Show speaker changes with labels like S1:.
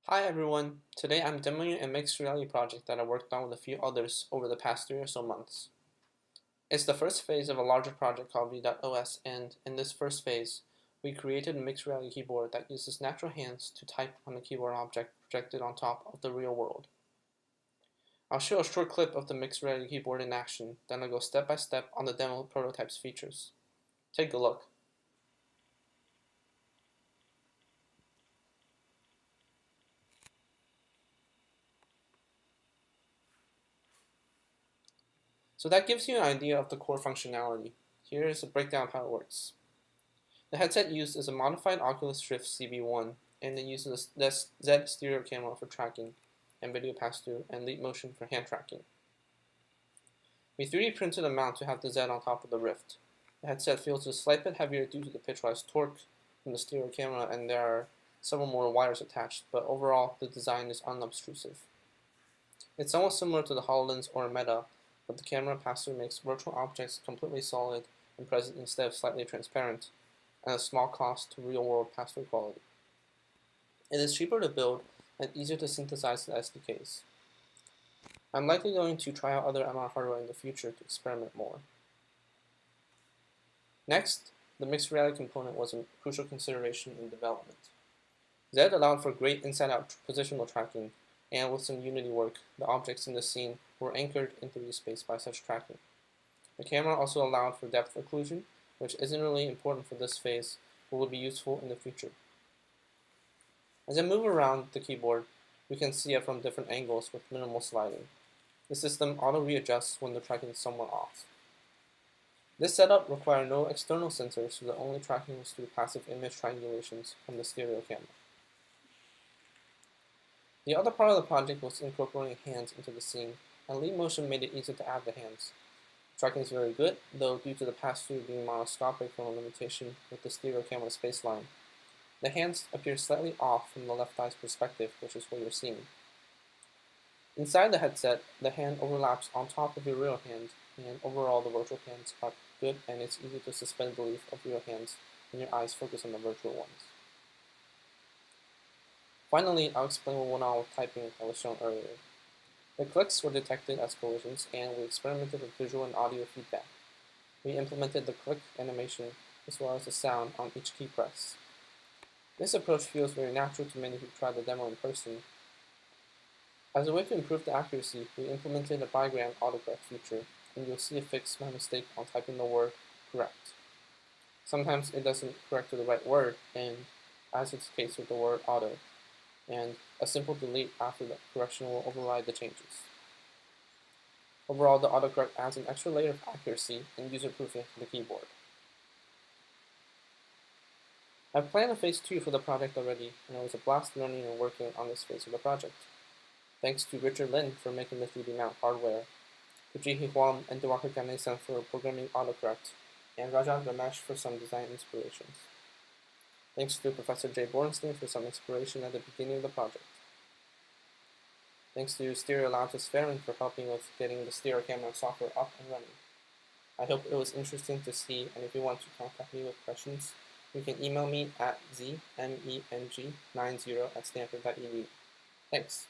S1: Hi everyone, today I'm demoing a mixed reality project that I worked on with a few others over the past 3 or so months. It's the first phase of a larger project called V.OS, and in this first phase, we created a mixed reality keyboard that uses natural hands to type on the keyboard object projected on top of the real world. I'll show a short clip of the mixed reality keyboard in action, then I'll go step by step on the demo prototype's features. Take a look. So that gives you an idea of the core functionality. Here is a breakdown of how it works. The headset used is a modified Oculus Rift CB1, and it uses a Z stereo camera for tracking and video pass-through, and Leap Motion for hand tracking. We 3D printed a mount to have the Z on top of the Rift. The headset feels a slight bit heavier due to the pitchwise torque from the stereo camera, and there are several more wires attached, but overall the design is unobtrusive. It's somewhat similar to the HoloLens or Meta, but the camera pass-through makes virtual objects completely solid and present instead of slightly transparent, and a small cost to real-world pass-through quality. It is cheaper to build and easier to synthesize the SDKs. I'm likely going to try out other MR hardware in the future to experiment more. Next, the mixed reality component was a crucial consideration in development. Z allowed for great inside-out positional tracking, and with some Unity work, the objects in the scene were anchored in 3D space by such tracking. The camera also allowed for depth occlusion, which isn't really important for this phase, but will be useful in the future. As I move around the keyboard, we can see it from different angles with minimal sliding. The system auto-readjusts when the tracking is somewhat off. This setup required no external sensors, so the only tracking was through passive image triangulations from the stereo camera. The other part of the project was incorporating hands into the scene, and Leap Motion made it easy to add the hands. Tracking is very good, though due to the pass-through being monoscopic from a limitation with the stereo camera spaceline, the hands appear slightly off from the left eye's perspective, which is what you're seeing. Inside the headset, the hand overlaps on top of your real hand, and overall the virtual hands are good, and it's easy to suspend belief of real hands when your eyes focus on the virtual ones. Finally, I'll explain what went on with typing that was shown earlier. The clicks were detected as collisions, and we experimented with visual and audio feedback. We implemented the click animation as well as the sound on each key press. This approach feels very natural to many who tried the demo in person. As a way to improve the accuracy, we implemented a bigram autocorrect feature, and you'll see it fix my mistake on typing the word correct. Sometimes it doesn't correct to the right word, and as is the case with the word auto, and a simple delete after the correction will override the changes. Overall, the autocorrect adds an extra layer of accuracy and user-proofing for the keyboard. I've planned a phase 2 for the project already, and it was a blast learning and working on this phase of the project. Thanks to Richard Lin for making the 3D mount hardware, to Jihi Huang and Diwakar Ganesan for programming autocorrect, and Rajan Ramesh for some design inspirations. Thanks to Professor Jay Borenstein for some inspiration at the beginning of the project. Thanks to Stereolabs' Farron for helping with getting the stereo camera software up and running. I hope it was interesting to see, and if you want to contact me with questions, you can email me at zmeng90@stanford.edu. Thanks.